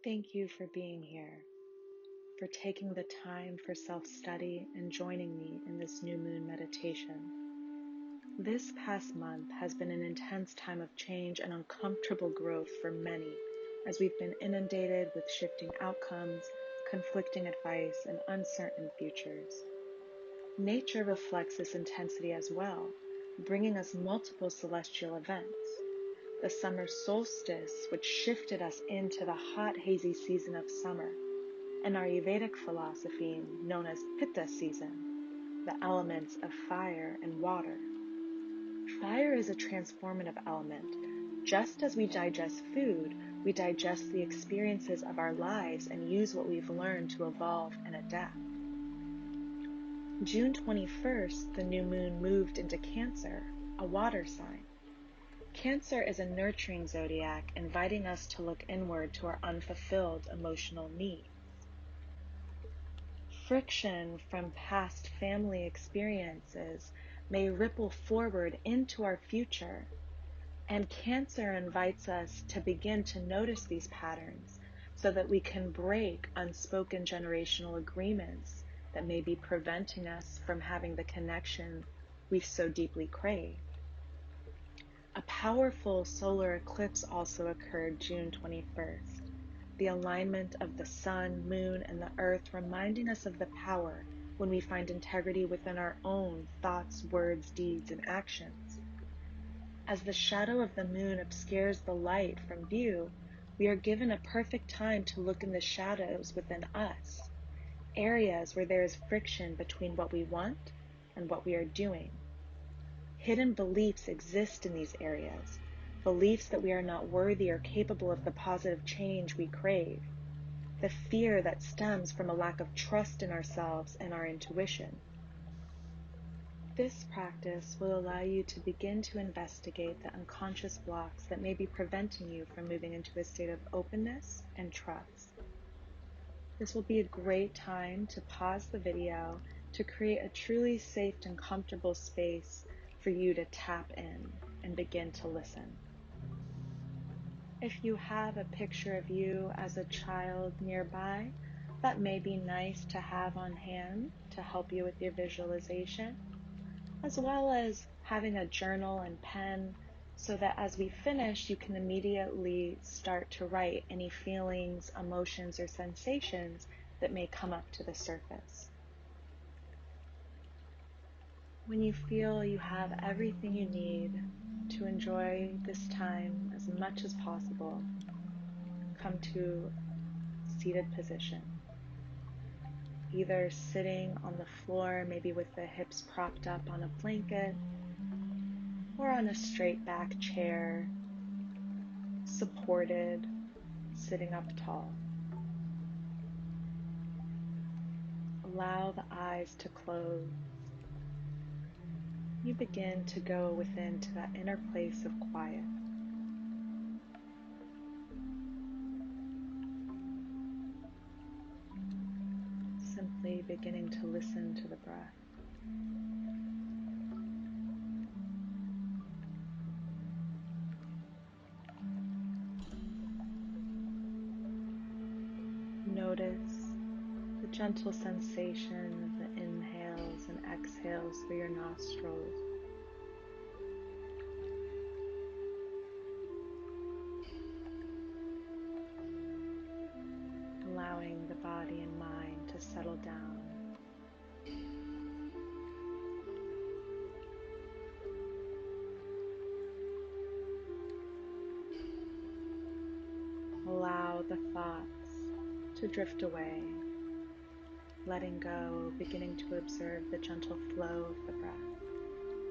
Thank you for being here, for taking the time for self-study and joining me in this new moon meditation. This past month has been an intense time of change and uncomfortable growth for many, as we've been inundated with shifting outcomes, conflicting advice, and uncertain futures. Nature reflects this intensity as well, bringing us multiple celestial events. The summer solstice, which shifted us into the hot, hazy season of summer, and our Vedic philosophy known as Pitta season, the elements of fire and water. Fire is a transformative element. Just as we digest food, we digest the experiences of our lives and use what we've learned to evolve and adapt. June 21st, the new moon moved into Cancer, a water sign. Cancer is a nurturing zodiac, inviting us to look inward to our unfulfilled emotional needs. Friction from past family experiences may ripple forward into our future, and Cancer invites us to begin to notice these patterns so that we can break unspoken generational agreements that may be preventing us from having the connection we so deeply crave. A powerful solar eclipse also occurred June 21st. The alignment of the sun, moon, and the earth reminding us of the power when we find integrity within our own thoughts, words, deeds, and actions. As the shadow of the moon obscures the light from view, we are given a perfect time to look in the shadows within us, areas where there is friction between what we want and what we are doing. Hidden beliefs exist in these areas, beliefs that we are not worthy or capable of the positive change we crave, the fear that stems from a lack of trust in ourselves and our intuition. This practice will allow you to begin to investigate the unconscious blocks that may be preventing you from moving into a state of openness and trust. This will be a great time to pause the video to create a truly safe and comfortable space for you to tap in and begin to listen. If you have a picture of you as a child nearby, that may be nice to have on hand to help you with your visualization, as well as having a journal and pen so that as we finish, you can immediately start to write any feelings, emotions, or sensations that may come up to the surface. When you feel you have everything you need to enjoy this time as much as possible, come to seated position. Either sitting on the floor, maybe with the hips propped up on a blanket, or on a straight back chair, supported, sitting up tall. Allow the eyes to close. You begin to go within to that inner place of quiet. Simply beginning to listen to the breath. Notice the gentle sensation of the inhales and exhales through your nostrils. Allowing the body and mind to settle down. Allow the thoughts to drift away, letting go, beginning to observe the gentle flow of the breath,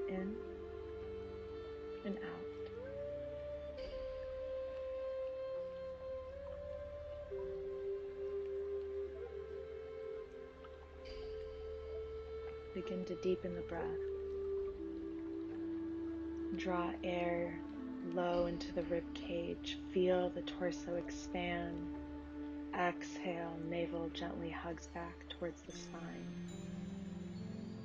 in and out. Begin to deepen the breath. Draw air low into the rib cage. Feel the torso expand. Exhale, navel gently hugs back towards the spine.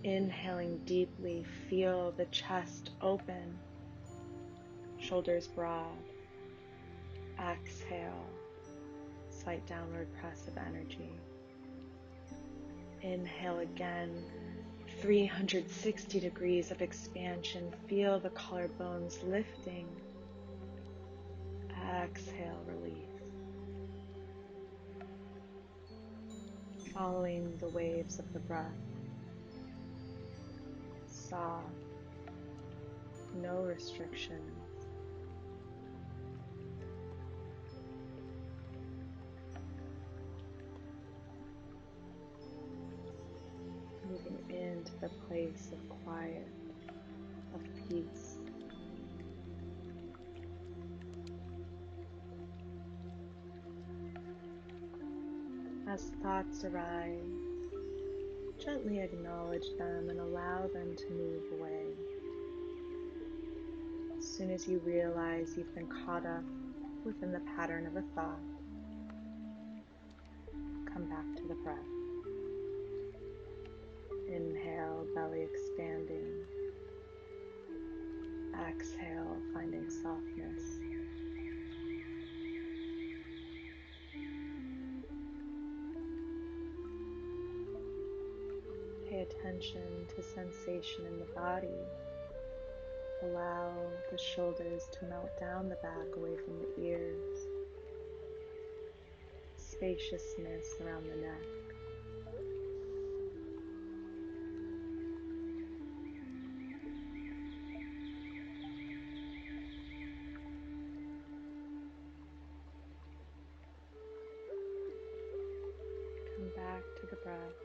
Inhaling deeply, feel the chest open, shoulders broad. Exhale, slight downward press of energy. Inhale again, 360 degrees of expansion. Feel the collarbones lifting. Exhale, release. Following the waves of the breath. Soft, no restrictions. Moving into the place of quiet, of peace. As thoughts arise, gently acknowledge them and allow them to move away. As soon as you realize you've been caught up within the pattern of a thought, come back to the breath. Inhale, belly expanding. Exhale, finding softness. Pay attention to sensation in the body. Allow the shoulders to melt down the back away from the ears. Spaciousness around the neck. Come back to the breath.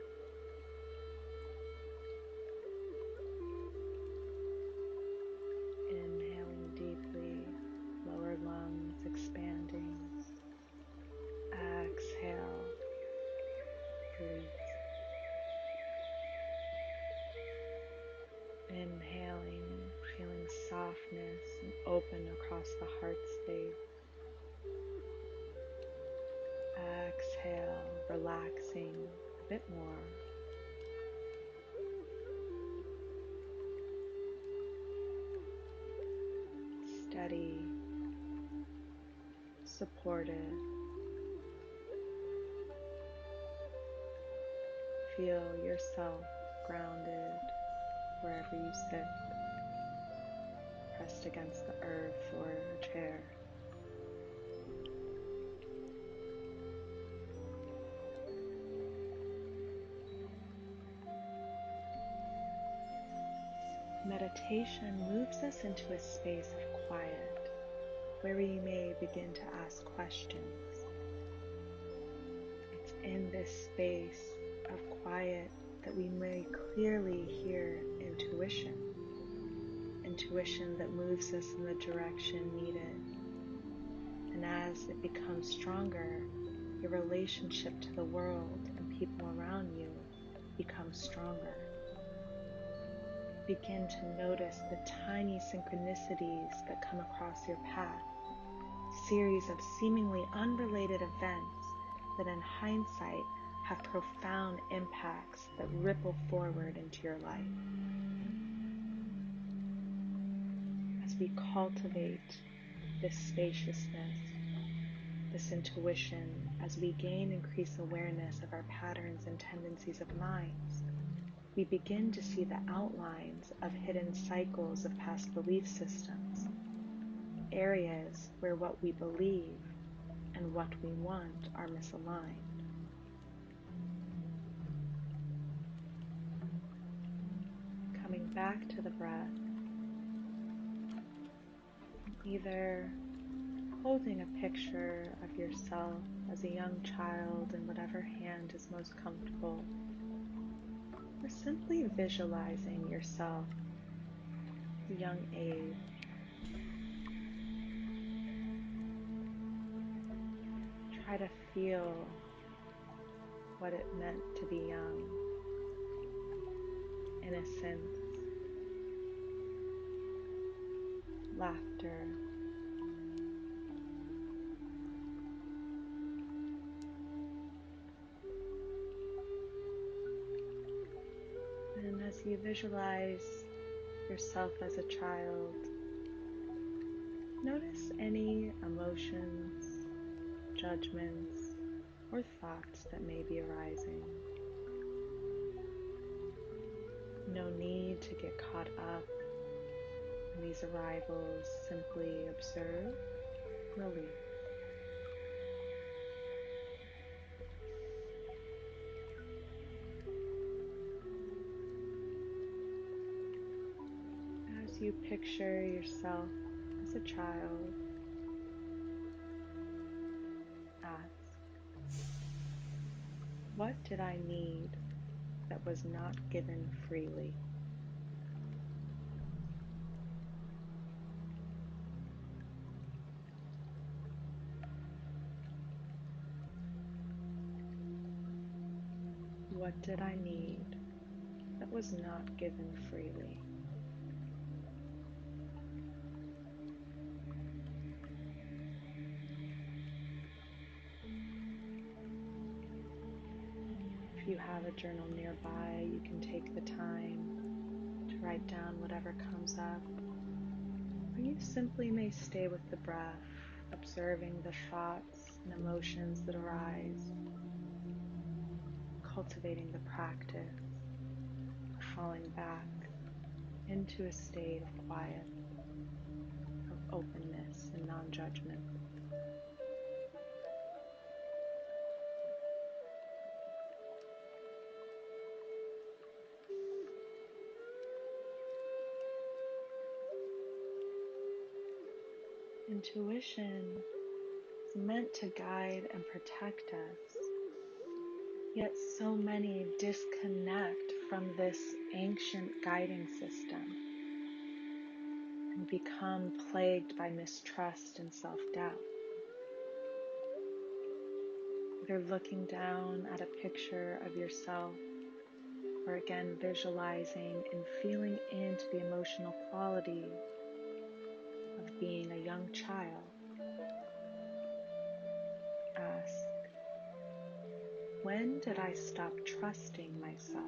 Inhaling deeply, lower lungs expanding. Exhale, release. Inhaling, feeling softness and open across the heart space. Exhale, relaxing a bit more. Steady, supported. Feel yourself grounded wherever you sit, pressed against the earth or a chair. Meditation moves us into a space of quiet where we may begin to ask questions. It's in this space of quiet that we may clearly hear intuition. Intuition that moves us in the direction needed. And as it becomes stronger, your relationship to the world and people around you becomes stronger. Begin to notice the tiny synchronicities that come across your path, series of seemingly unrelated events that in hindsight have profound impacts that ripple forward into your life. As we cultivate this spaciousness, this intuition, as we gain increased awareness of our patterns and tendencies of minds, we begin to see the outlines of hidden cycles of past belief systems, areas where what we believe and what we want are misaligned. Coming back to the breath, either holding a picture of yourself as a young child in whatever hand is most comfortable, or simply visualizing yourself as a young Abe. Try to feel what it meant to be young, innocence, laughter, and as you visualize yourself as a child, notice any emotions, judgments, or thoughts that may be arising. No need to get caught up in these arrivals, simply observe, release. As you picture yourself as a child, ask, what did I need that was not given freely? What did I need that was not given freely? If you have a journal nearby, you can take the time to write down whatever comes up, or you simply may stay with the breath, observing the thoughts and emotions that arise, cultivating the practice of falling back into a state of quiet, of openness and non-judgment. Intuition is meant to guide and protect us, yet so many disconnect from this ancient guiding system and become plagued by mistrust and self-doubt. Either looking down at a picture of yourself, or again visualizing and feeling into the emotional quality of being a young child. Ask, when did I stop trusting myself?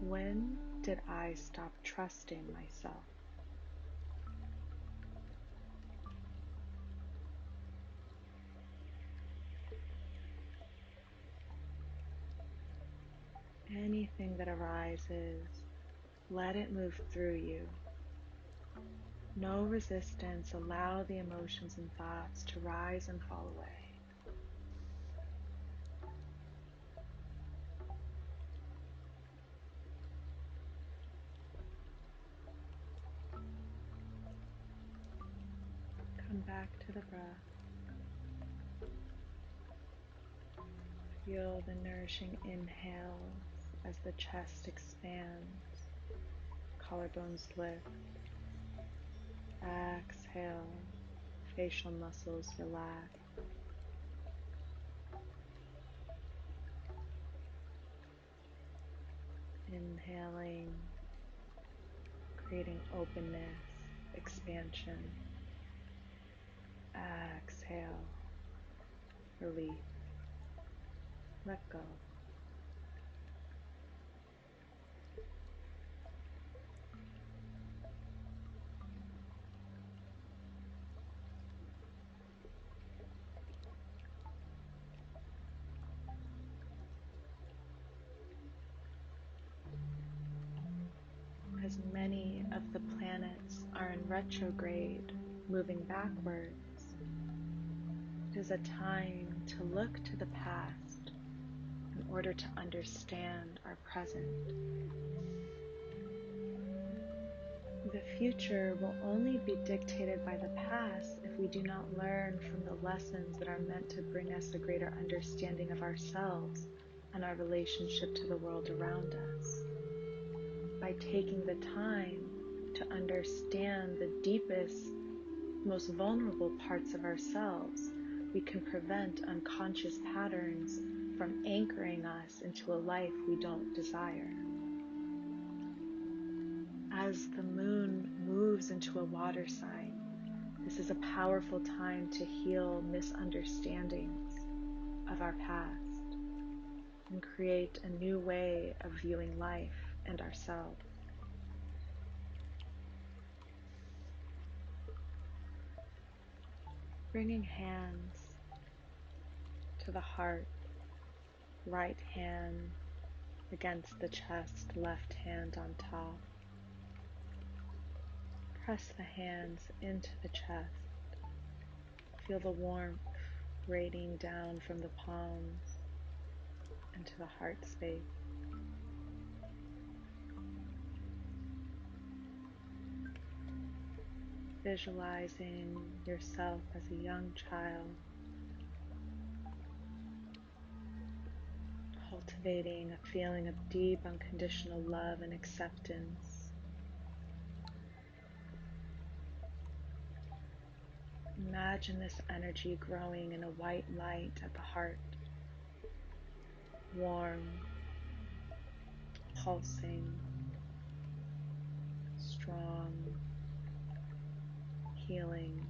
When did I stop trusting myself? Anything that arises, let it move through you. No resistance, allow the emotions and thoughts to rise and fall away. Come back to the breath. Feel the nourishing inhales as the chest expands, collarbones lift. Exhale, facial muscles relax. Inhaling, creating openness, expansion. Exhale, release, let go. As many of the planets are in retrograde, moving backwards, it is a time to look to the past in order to understand our present. The future will only be dictated by the past if we do not learn from the lessons that are meant to bring us a greater understanding of ourselves and our relationship to the world around us. By taking the time to understand the deepest, most vulnerable parts of ourselves, we can prevent unconscious patterns from anchoring us into a life we don't desire. As the moon moves into a water sign, this is a powerful time to heal misunderstandings of our past and create a new way of viewing life and ourselves. Bringing hands to the heart, right hand against the chest, left hand on top. Press the hands into the chest. Feel the warmth radiating down from the palms into the heart space. Visualizing yourself as a young child, cultivating a feeling of deep unconditional love and acceptance. Imagine this energy growing in a white light at the heart, warm, pulsing, strong, healing.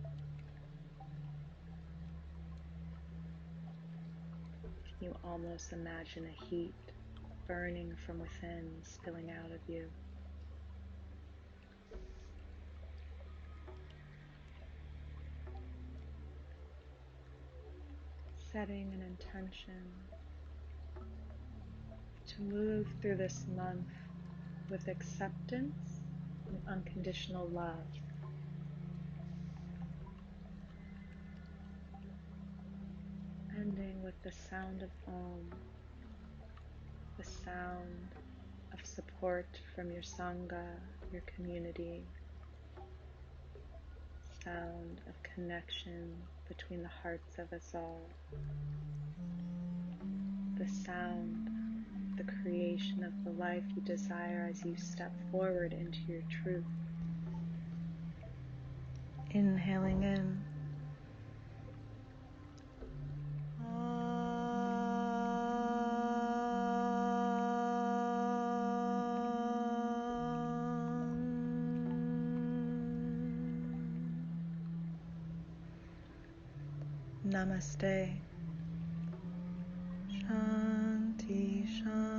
You almost imagine a heat burning from within, spilling out of you. Setting an intention to move through this month with acceptance and unconditional love. Ending with the sound of Om, the sound of support from your Sangha, your community, sound of connection between the hearts of us all, the sound, the creation of the life you desire as you step forward into your truth. Inhaling in. Namaste. Shanti, Shanti.